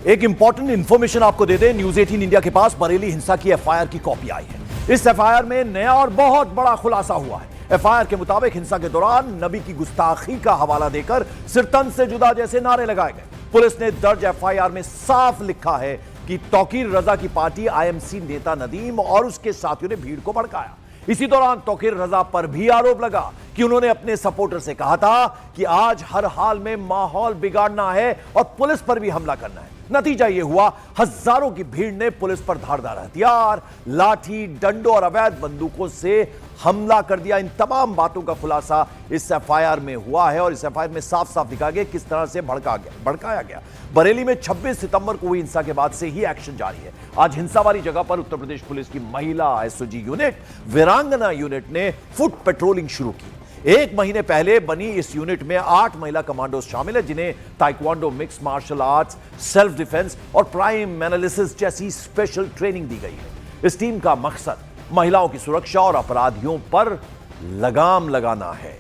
एक important information आपको दे दें, न्यूज 18 इंडिया के पास बरेली हिंसा की एफआईआर की कॉपी आई है। इस एफआईआर में नया और बहुत बड़ा खुलासा हुआ है। एफआईआर के मुताबिक हिंसा के दौरान नबी की गुस्ताखी का हवाला देकर सिरतन से जुदा जैसे नारे लगाए गए। पुलिस ने दर्ज एफआईआर में साफ लिखा है कि तौकीर रजा की पार्टी आईएमसी नेता नदीम और उसके साथियों ने भीड़ को भड़काया। इसी दौरान तौकीर रजा पर भी आरोप लगा कि उन्होंने अपने सपोर्टर से कहा था कि आज हर हाल में माहौल बिगाड़ना है और पुलिस पर भी हमला करना है। नतीजा यह हुआ, हजारों की भीड़ ने पुलिस पर धारदार हथियार, लाठी, डंडों और अवैध बंदूकों से हमला कर दिया। इन तमाम बातों का खुलासा इस एफआईआर में हुआ है और इस एफआईआर में साफ साफ दिखा गया किस तरह से भड़काया गया। बरेली में 26 सितंबर को हुई हिंसा के बाद से ही एक्शन जारी है। आज हिंसा वाली जगह पर उत्तर प्रदेश पुलिस की महिला एसओजी यूनिट, वीरांगना यूनिट ने फुट पेट्रोलिंग शुरू की। एक महीने पहले बनी इस यूनिट में 8 महिला कमांडोज शामिल है, जिन्हें taekwondo, mix martial arts, self defence और प्राइम एनालिसिस जैसी स्पेशल ट्रेनिंग दी गई है। इस टीम का मकसद महिलाओं की सुरक्षा और अपराधियों पर लगाम लगाना है।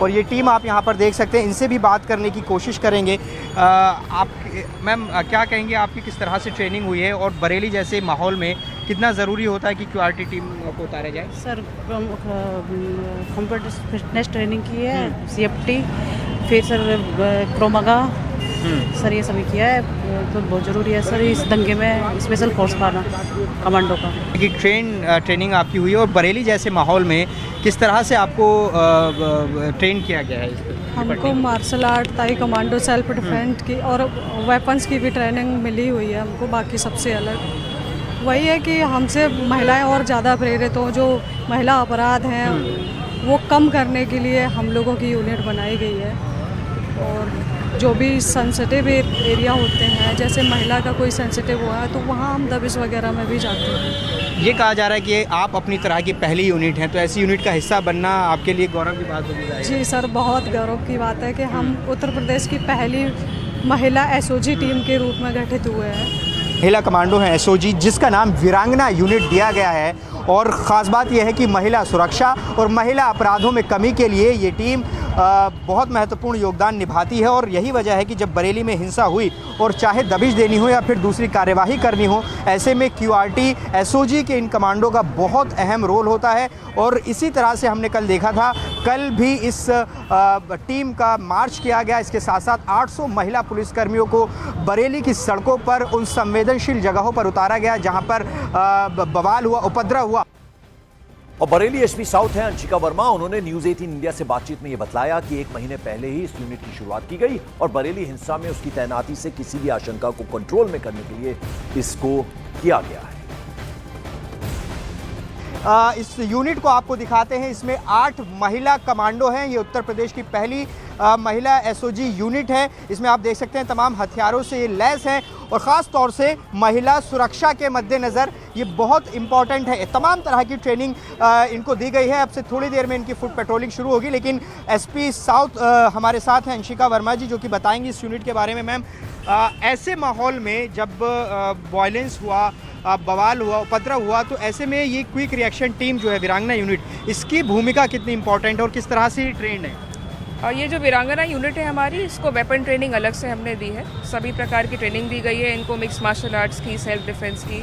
और ये टीम आप यहाँ पर देख सकते हैं, इनसे भी बात करने की कोशिश करेंगे। आप मैम क्या कहेंगे, आपकी किस तरह से ट्रेनिंग हुई है और बरेली जैसे माहौल में कितना ज़रूरी होता है कि क्यूआरटी टीम को उतारा जाए? सर कंप्यूटर फिटनेस ट्रेनिंग की है, सीएफटी, फिर सर क्रोमागा, सर ये सभी किया है। तो बहुत ज़रूरी है सर इस दंगे में स्पेशल फोर्स पाना कमांडो का। कि ट्रेनिंग आपकी हुई है और बरेली जैसे माहौल में किस तरह से आपको ट्रेन किया गया है? हमको मार्शल आर्ट, ताई कमांडो, सेल्फ डिफेंस की और वेपन्स की भी ट्रेनिंग मिली हुई है हमको। बाकी सबसे अलग वही है कि हमसे महिलाएं और ज़्यादा प्रेरित हों। जो महिला अपराध हैं वो कम करने के लिए हम लोगों की यूनिट बनाई गई है। और जो भी सेंसिटिव एरिया होते हैं, जैसे महिला का कोई सेंसिटिव हुआ है तो वहाँ हम दबिश वगैरह में भी जाते हैं। ये कहा जा रहा है कि आप अपनी तरह की पहली यूनिट हैं, तो ऐसी यूनिट का हिस्सा बनना आपके लिए गौरव की बात होगी। जी सर, बहुत गौरव की बात है कि हम उत्तर प्रदेश की पहली महिला एसओजी टीम के रूप में गठित हुए हैं। महिला कमांडो है एसओजी, जिसका नाम वीरांगना यूनिट दिया गया है। और ख़ास बात यह है कि महिला सुरक्षा और महिला अपराधों में कमी के लिए ये टीम बहुत महत्वपूर्ण योगदान निभाती है। और यही वजह है कि जब बरेली में हिंसा हुई और चाहे दबिश देनी हो या फिर दूसरी कार्यवाही करनी हो, ऐसे में क्यूआरटी एसओजी के इन कमांडो का बहुत अहम रोल होता है। और इसी तरह से हमने कल देखा था, कल भी इस टीम का मार्च किया गया। इसके साथ साथ 800 महिला पुलिसकर्मियों को बरेली की सड़कों पर उन संवेदनशील जगहों पर उतारा गया जहां पर बवाल हुआ, उपद्रव हुआ। और बरेली एसपी साउथ हैं अंशिका वर्मा, उन्होंने न्यूज 18 इंडिया से बातचीत में यह बतलाया कि एक महीने पहले ही इस यूनिट की शुरुआत की गई और बरेली हिंसा में उसकी तैनाती से किसी भी आशंका को कंट्रोल में करने के लिए इसको किया गया है। इस यूनिट को आपको दिखाते हैं, इसमें 8 महिला कमांडो हैं। ये उत्तर प्रदेश की पहली महिला एसओजी यूनिट है। इसमें आप देख सकते हैं तमाम हथियारों से ये लैस हैं और ख़ास तौर से महिला सुरक्षा के मद्देनज़र ये बहुत इम्पॉर्टेंट है। तमाम तरह की ट्रेनिंग इनको दी गई है। अब से थोड़ी देर में इनकी फुट पेट्रोलिंग शुरू होगी, लेकिन एसपी साउथ हमारे साथ हैं अंशिका वर्मा जी, जो कि बताएंगी इस यूनिट के बारे में। मैम, ऐसे माहौल में जब वायलेंस हुआ, बवाल हुआ, उपद्रव हुआ, तो ऐसे में ये क्विक रिएक्शन टीम जो है वीरांगना यूनिट, इसकी भूमिका कितनी इंपॉर्टेंट है और किस तरह से ट्रेंड है? ये जो वीरांगना यूनिट है हमारी, इसको वेपन ट्रेनिंग अलग से हमने दी है। सभी प्रकार की ट्रेनिंग दी गई है इनको, मिक्स मार्शल आर्ट्स की, सेल्फ डिफेंस की,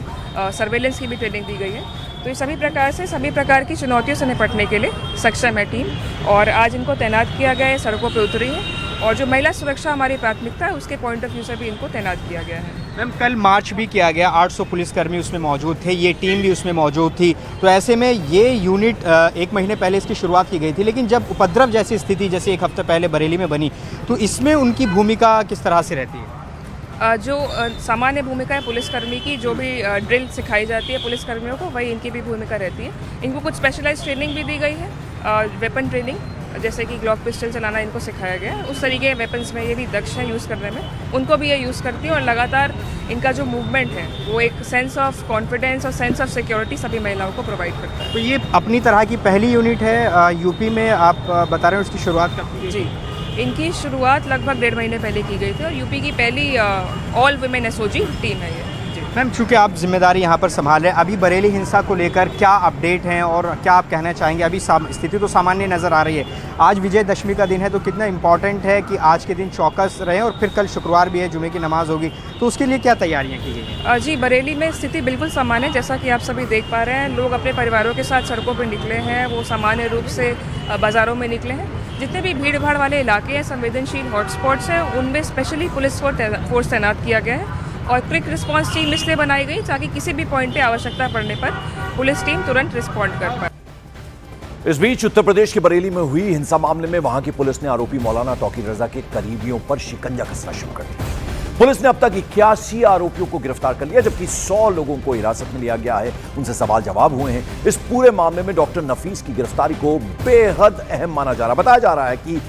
सर्वेलेंस की भी ट्रेनिंग दी गई है। तो ये सभी प्रकार से सभी प्रकार की चुनौतियों से निपटने के लिए सक्षम है टीम। और आज इनको तैनात किया गया है, सड़कों पर उतरी है। और जो महिला सुरक्षा हमारी प्राथमिकता है, उसके पॉइंट ऑफ व्यू से भी इनको तैनात किया गया है। मैम, कल मार्च भी किया गया, 800 पुलिसकर्मी उसमें मौजूद थे, ये टीम भी उसमें मौजूद थी। तो ऐसे में ये यूनिट एक महीने पहले इसकी शुरुआत की गई थी, लेकिन जब उपद्रव जैसी स्थिति जैसे एक हफ्ते पहले बरेली में बनी, तो इसमें उनकी भूमिका किस तरह से रहती है? जो सामान्य भूमिका है पुलिसकर्मी की, जो भी ड्रिल सिखाई जाती है पुलिसकर्मियों को, वही इनकी भी भूमिका रहती है। इनको कुछ स्पेशलाइज ट्रेनिंग भी दी गई है, वेपन ट्रेनिंग, जैसे कि ग्लॉक पिस्टल चलाना इनको सिखाया गया है। उस तरीके के वेपन्स में ये भी दक्ष हैं यूज़ करने में, उनको भी ये यूज़ करती हैं। और लगातार इनका जो मूवमेंट है वो एक सेंस ऑफ कॉन्फिडेंस और सेंस ऑफ सिक्योरिटी सभी महिलाओं को प्रोवाइड करता है। तो ये अपनी तरह की पहली यूनिट है यूपी में, आप बता रहे हैं उसकी शुरुआत कब की? जी, इनकी शुरुआत लगभग 1.5 महीने पहले की गई थी और यूपी की पहली ऑल वुमेन एसओजी टीम है ये। जी। मैम, चूँकि आप जिम्मेदारी यहाँ पर संभाल रहे हैं, अभी बरेली हिंसा को लेकर क्या अपडेट हैं और क्या आप कहना चाहेंगे? अभी स्थिति तो सामान्य नज़र आ रही है। आज विजयदशमी का दिन है, तो कितना इम्पॉर्टेंट है कि आज के दिन चौकस रहें, और फिर कल शुक्रवार भी है, जुमे की नमाज होगी, तो उसके लिए क्या तैयारियाँ की गई हैं? जी, बरेली में स्थिति बिल्कुल सामान्य है, जैसा कि आप सभी देख पा रहे हैं। लोग अपने परिवारों के साथ सड़कों पर निकले हैं, वो सामान्य रूप से बाज़ारों में निकले हैं। जितने भी भीड़ भाड़ वाले इलाके हैं, संवेदनशील हॉटस्पॉट्स हैं, उनमें स्पेशली पुलिस फोर्स तैनात किया गया है और क्विक रिस्पांस टीम इसलिए बनाई गई ताकि किसी भी पॉइंट पे आवश्यकता पड़ने पर पुलिस टीम तुरंत रिस्पॉन्ड कर पाए। इस बीच उत्तर प्रदेश के बरेली में हुई हिंसा मामले में वहां की पुलिस ने आरोपी मौलाना तौकीर रजा के करीबियों पर शिकंजा कसना शुरू कर दिया। पुलिस ने अब तक 81 आरोपियों को गिरफ्तार कर लिया, जबकि 100 लोगों को हिरासत में लिया गया है। उनसे सवाल जवाब हुए हैं। इस पूरे मामले में डॉक्टर नफीस की गिरफ्तारी को बेहद अहम माना जा रहा है। बताया जा रहा है कि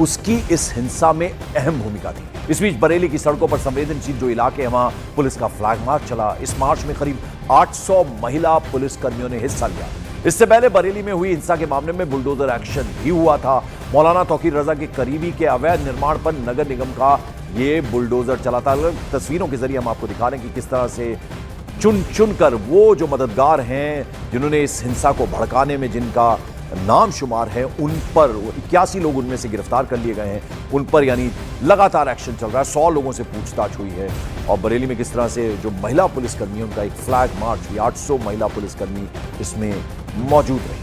उसकी इस हिंसा में अहम भूमिका थी। इस बीच बरेली की सड़कों पर संवेदनशील जो इलाके हैं, वहां पुलिस का फ्लैग मार्च चला। इस मार्च में करीब 800 महिला पुलिसकर्मियों ने हिस्सा लिया। इससे पहले बरेली में हुई हिंसा के मामले में बुलडोजर एक्शन भी हुआ था। मौलाना तौकीर रजा के करीबी के अवैध निर्माण पर नगर निगम का ये बुलडोजर चला था। तस्वीरों के जरिए हम आपको दिखा रहे हैं कि किस तरह से चुन चुन कर वो जो मददगार हैं, जिन्होंने इस हिंसा को भड़काने में जिनका नाम शुमार है, उन पर 81 लोग उनमें से गिरफ्तार कर लिए गए हैं। उन पर यानी लगातार एक्शन चल रहा है। 100 लोगों से पूछताछ हुई है। और बरेली में किस तरह से जो महिला पुलिसकर्मी, उनका एक फ्लैग मार्च हुई। 800 महिला पुलिसकर्मी इसमें मौजूद रही।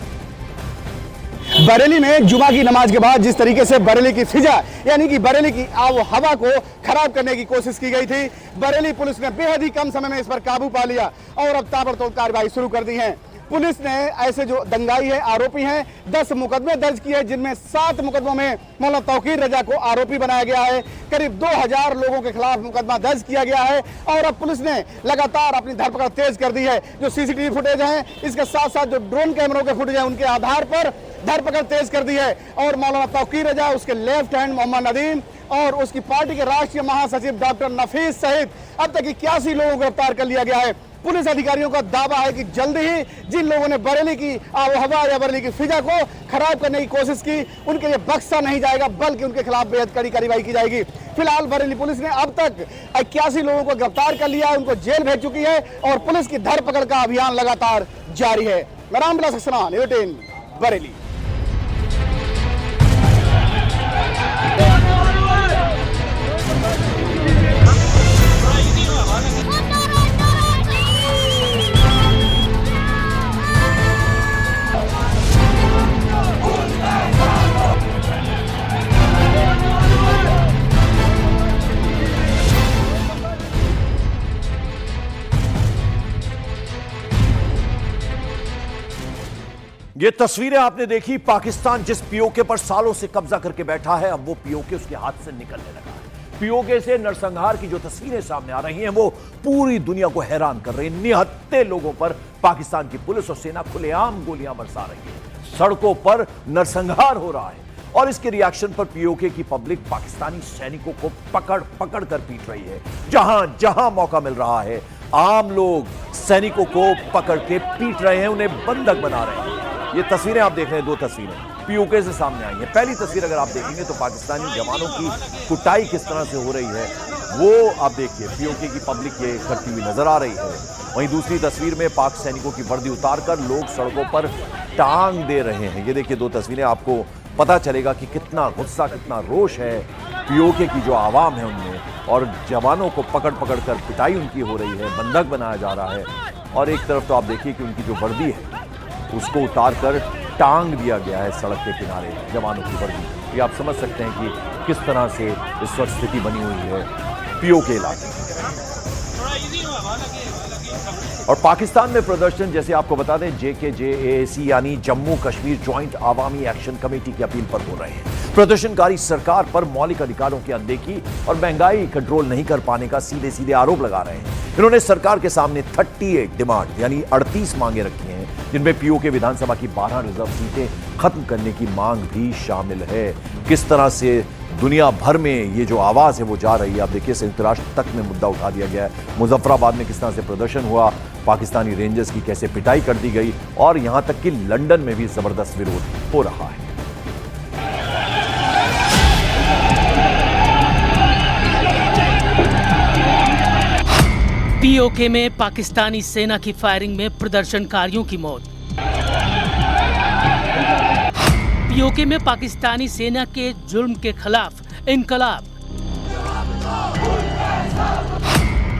बरेली में जुमा की नमाज के बाद जिस तरीके से बरेली की फिजा यानी कि बरेली की आब हवा को खराब करने की कोशिश की गई थी, बरेली पुलिस ने बेहद ही कम समय में इस पर काबू पा लिया और अब ताबड़तोड़ कार्रवाई शुरू कर दी है। पुलिस ने ऐसे जो दंगाई है, आरोपी हैं, 10 मुकदमे दर्ज किए, जिनमें 7 मुकदमों में मौलाना तौकीर रजा को आरोपी बनाया गया है। करीब 2000 लोगों के खिलाफ मुकदमा दर्ज किया गया है और अब पुलिस ने लगातार अपनी धरपकड़ तेज कर दी है। जो सीसीटीवी फुटेज है, इसके साथ साथ जो ड्रोन कैमरों के फुटेज है, उनके आधार पर धरपकड़ तेज कर दी है और मौलाना तौकीर रजा, उसके लेफ्ट हैंड मोहम्मद नदीम और उसकी पार्टी के राष्ट्रीय महासचिव डॉक्टर नफीस सहित अब तक 81 लोगों को गिरफ्तार कर लिया गया है। पुलिस अधिकारियों का दावा है कि जल्द ही जिन लोगों ने बरेली की आबोहवा या बरेली की फिजा को खराब करने की कोशिश की, उनके लिए बख्शा नहीं जाएगा, बल्कि उनके खिलाफ बेहद कड़ी कार्रवाई की जाएगी। फिलहाल बरेली पुलिस ने अब तक 81 लोगों को गिरफ्तार कर लिया है, उनको जेल भेज चुकी है और पुलिस की धरपकड़ का अभियान लगातार जारी है। मैं रामविलास सक्सेना, न्यूज़ 18 बरेली। ये तस्वीरें आपने देखी। पाकिस्तान जिस पीओके पर सालों से कब्जा करके बैठा है, अब वो पीओके उसके हाथ से निकलने लगा है। पीओके से नरसंहार की जो तस्वीरें सामने आ रही हैं, वो पूरी दुनिया को हैरान कर रही है। निहत्थे लोगों पर पाकिस्तान की पुलिस और सेना खुलेआम गोलियां बरसा रही है। सड़कों पर नरसंहार हो रहा है और इसके रिएक्शन पर पीओके की पब्लिक पाकिस्तानी सैनिकों को पकड़ पकड़ कर पीट रही है। जहां जहां मौका मिल रहा है, आम लोग सैनिकों को पकड़ के पीट रहे हैं, उन्हें बंधक बना रहे हैं। ये तस्वीरें आप देख रहे हैं, 2 तस्वीरें पीओके से सामने आई हैं। पहली तस्वीर अगर आप देखेंगे तो पाकिस्तानी जवानों की कुटाई किस तरह से हो रही है, वो आप देखिए। पीओके की पब्लिक ये करती हुई नजर आ रही है। वहीं दूसरी तस्वीर में पाक सैनिकों की वर्दी उतारकर लोग सड़कों पर टांग दे रहे हैं। ये देखिए 2 तस्वीरें, आपको पता चलेगा कि कितना गुस्सा, कितना रोष है पीओके की जो आवाम है उनमें, और जवानों को पकड़ पकड़ कर पिटाई उनकी हो रही है, बंधक बनाया जा रहा है। और एक तरफ तो आप देखिए कि उनकी जो वर्दी है उसको उतारकर टांग दिया गया है सड़क के किनारे, जवानों की वर्दी। ये आप समझ सकते हैं कि किस तरह से इस वक्त स्थिति बनी हुई है पीओके इलाके में। और पाकिस्तान में प्रदर्शन, जैसे आपको बता दें, JKJAAC यानी Jammu Kashmir joint Awami action committee की अपील पर हो रहे हैं। प्रदर्शनकारी सरकार पर मौलिक अधिकारों की अनदेखी और महंगाई कंट्रोल नहीं कर पाने का सीधे सीधे आरोप लगा रहे हैं। इन्होंने सरकार के सामने 38 डिमांड यानी 38 मांगे रखी हैं, जिनमें पीओके विधानसभा की 12 रिजर्व सीटें खत्म करने की मांग भी शामिल है। किस तरह से दुनिया भर में ये जो आवाज है वो जा रही है, आप देखिए संयुक्त राष्ट्र तक में मुद्दा उठा दिया गया है। मुजफ्फराबाद में किस तरह से प्रदर्शन हुआ, पाकिस्तानी रेंजर्स की कैसे पिटाई कर दी गई, और यहां तक कि लंदन में भी जबरदस्त विरोध हो रहा है। पीओके में पाकिस्तानी सेना की फायरिंग में प्रदर्शनकारियों की मौत। पीओके में पाकिस्तानी सेना के जुर्म के खिलाफ इंकलाब।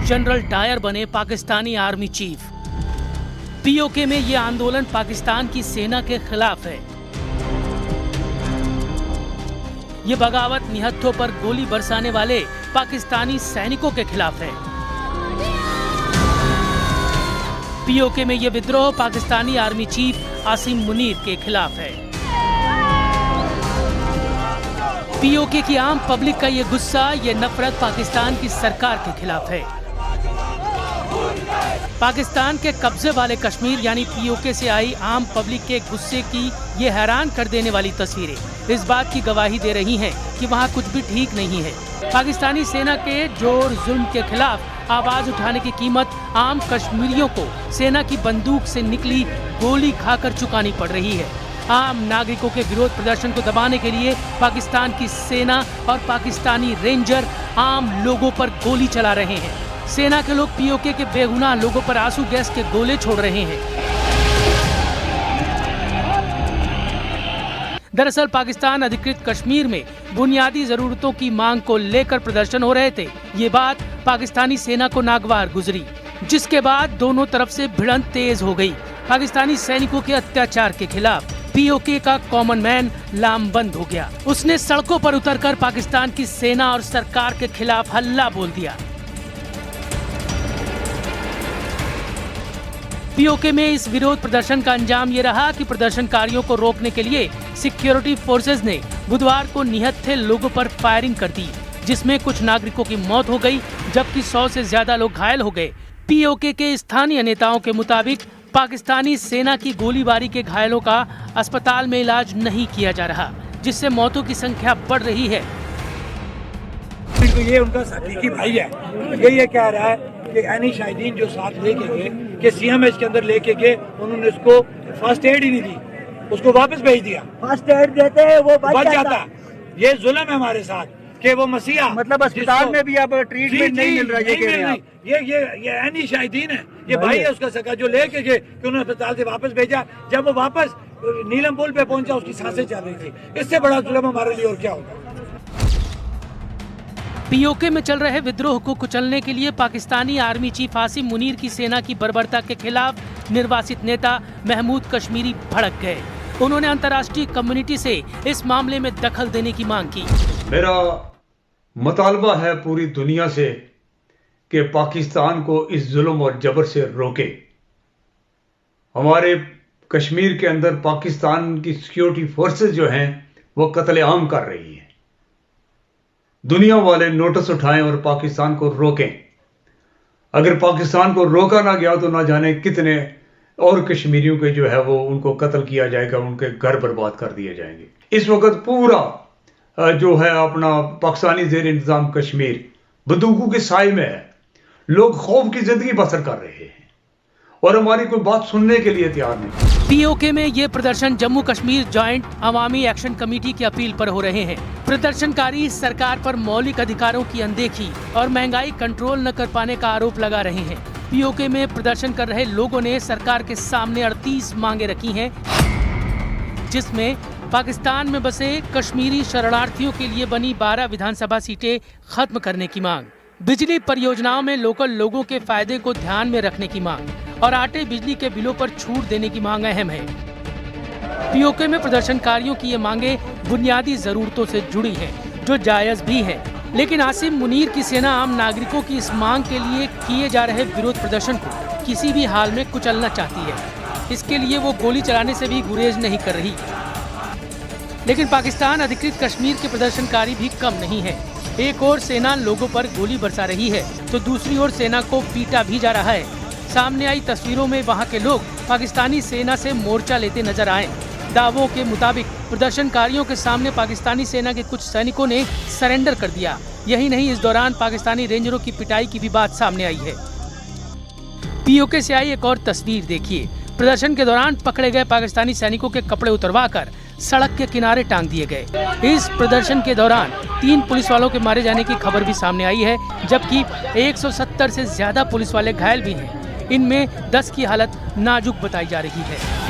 जनरल डायर बने पाकिस्तानी आर्मी चीफ। पीओके में यह आंदोलन पाकिस्तान की सेना के खिलाफ है। ये बगावत निहत्थों पर गोली बरसाने वाले पाकिस्तानी सैनिकों के खिलाफ है। पीओके में यह विद्रोह पाकिस्तानी आर्मी चीफ आसिम मुनीर के खिलाफ है। पीओके की आम पब्लिक का ये गुस्सा, ये नफरत पाकिस्तान की सरकार के खिलाफ है। पाकिस्तान के कब्जे वाले कश्मीर यानी पीओके से आई आम पब्लिक के गुस्से की ये हैरान कर देने वाली तस्वीरें इस बात की गवाही दे रही हैं कि वहाँ कुछ भी ठीक नहीं है। पाकिस्तानी सेना के जोर जुल्म के खिलाफ आवाज उठाने की कीमत आम कश्मीरियों को सेना की बंदूक से निकली गोली खाकर चुकानी पड़ रही है। आम नागरिकों के विरोध प्रदर्शन को दबाने के लिए पाकिस्तान की सेना और पाकिस्तानी रेंजर आम लोगों पर गोली चला रहे हैं। सेना के लोग पीओके के बेगुनाह लोगों पर आंसू गैस के गोले छोड़ रहे हैं। दरअसल पाकिस्तान अधिकृत कश्मीर में बुनियादी जरूरतों की मांग को लेकर प्रदर्शन हो रहे थे। ये बात पाकिस्तानी सेना को नागवार गुजरी, जिसके बाद दोनों तरफ से भिड़ंत तेज हो गई। पाकिस्तानी सैनिकों के अत्याचार के खिलाफ पीओके का कॉमन मैन लामबंद हो गया। उसने सड़कों पर उतरकर पाकिस्तान की सेना और सरकार के खिलाफ हल्ला बोल दिया। पीओके में इस विरोध प्रदर्शन का अंजाम ये रहा कि प्रदर्शनकारियों को रोकने के लिए सिक्योरिटी फोर्सेज ने बुधवार को निहत्थे लोगों पर फायरिंग कर दी, जिसमें कुछ नागरिकों की मौत हो गई जबकि 100 से ज्यादा लोग घायल हो गए। पीओके के स्थानीय नेताओं के मुताबिक पाकिस्तानी सेना की गोलीबारी के घायलों का अस्पताल में इलाज नहीं किया जा रहा, जिससे मौतों की संख्या बढ़ रही है। तो ये उनका सदीकी भाई है, ये कह रहा है कि एनी शाहिदीन जो साथ लेके गए कि सीएमएच के अंदर लेके गए, उन्होंने उसको फर्स्ट एड ही नहीं दी, उसको वापस भेज दिया। फर्स्ट एड देते हैं वो बच जाता। ये जुल्म है हमारे साथ कि वो मसीहा मतलब अस्पताल में भी अब ट्रीटमेंट नहीं मिल रहा है। ये एनी शाहिदीन है, ये भाई है उसका सका जो लेके गए कि उन्होंने अस्पताल से वापस भेजा। जब वो वापस नीलम पुल पे पहुंचा उसकी सांसें चल रही थी। इससे बड़ा जुल्म हमारे लिए और क्या होगा। पीओके में चल रहे विद्रोह को कुचलने के लिए पाकिस्तानी आर्मी चीफ आसिम मुनीर की सेना की बर्बरता के खिलाफ निर्वासित नेता महमूद कश्मीरी भड़क गए। उन्होंने अंतर्राष्ट्रीय कम्युनिटी से इस मामले में दखल देने की मांग की। मेरा मुतालबा है पूरी दुनिया से कि पाकिस्तान को इस जुल्म और जबर से रोके। हमारे कश्मीर के अंदर पाकिस्तान की सिक्योरिटी फोर्सेस जो हैं वो कत्लेआम कर रही हैं। दुनिया वाले नोटिस उठाएं और पाकिस्तान को रोकें। अगर पाकिस्तान को रोका ना गया तो ना जाने कितने और कश्मीरियों के जो है वो उनको कत्ल किया जाएगा, उनके घर बर्बाद कर दिए जाएंगे। इस वक्त पूरा जो है अपना पाकिस्तानी ज़ेर इंतजाम कश्मीर बंदूकों के साए में है। लोग खौफ की जिंदगी बसर कर रहे हैं और हमारी कोई बात सुनने के लिए तैयार नहीं। पीओके में ये प्रदर्शन जम्मू कश्मीर जॉइंट अवामी एक्शन कमेटी की अपील पर हो रहे हैं। प्रदर्शनकारी सरकार पर मौलिक अधिकारों की अनदेखी और महंगाई कंट्रोल न कर पाने का आरोप लगा रहे हैं। पीओके में प्रदर्शन कर रहे लोगों ने सरकार के सामने 38 मांगे रखी हैं, जिसमें पाकिस्तान में बसे कश्मीरी शरणार्थियों के लिए बनी 12 विधानसभा सीटें खत्म करने की मांग, बिजली परियोजनाओं में लोकल लोगों के फायदे को ध्यान में रखने की मांग और आटे बिजली के बिलों पर छूट देने की मांग अहम है। पीओके में प्रदर्शनकारियों की ये मांगे बुनियादी जरूरतों से जुड़ी हैं, जो जायज भी है। लेकिन आसिम मुनीर की सेना आम नागरिकों की इस मांग के लिए किए जा रहे विरोध प्रदर्शन को किसी भी हाल में कुचलना चाहती है। इसके लिए वो गोली चलाने से भी गुरेज नहीं कर रही। लेकिन पाकिस्तान अधिकृत कश्मीर के प्रदर्शनकारी भी कम नहीं है। एक और सेना लोगों पर गोली बरसा रही है तो दूसरी ओर सेना को पीटा भी जा रहा है। सामने आई तस्वीरों में वहां के लोग पाकिस्तानी सेना से मोर्चा लेते नजर आए। दावों के मुताबिक प्रदर्शनकारियों के सामने पाकिस्तानी सेना के कुछ सैनिकों ने सरेंडर कर दिया। यही नहीं, इस दौरान पाकिस्तानी रेंजरों की पिटाई की भी बात सामने आई है। पीओके से आई एक और तस्वीर देखिए। प्रदर्शन के दौरान पकड़े गए पाकिस्तानी सैनिकों के कपड़े उतरवाकर सड़क के किनारे टांग दिए गए। इस प्रदर्शन के दौरान 3 पुलिस वालों के मारे जाने की खबर भी सामने आई है, जबकि 170 से ज्यादा पुलिस वाले घायल भी हैं। इनमें 10 की हालत नाजुक बताई जा रही है।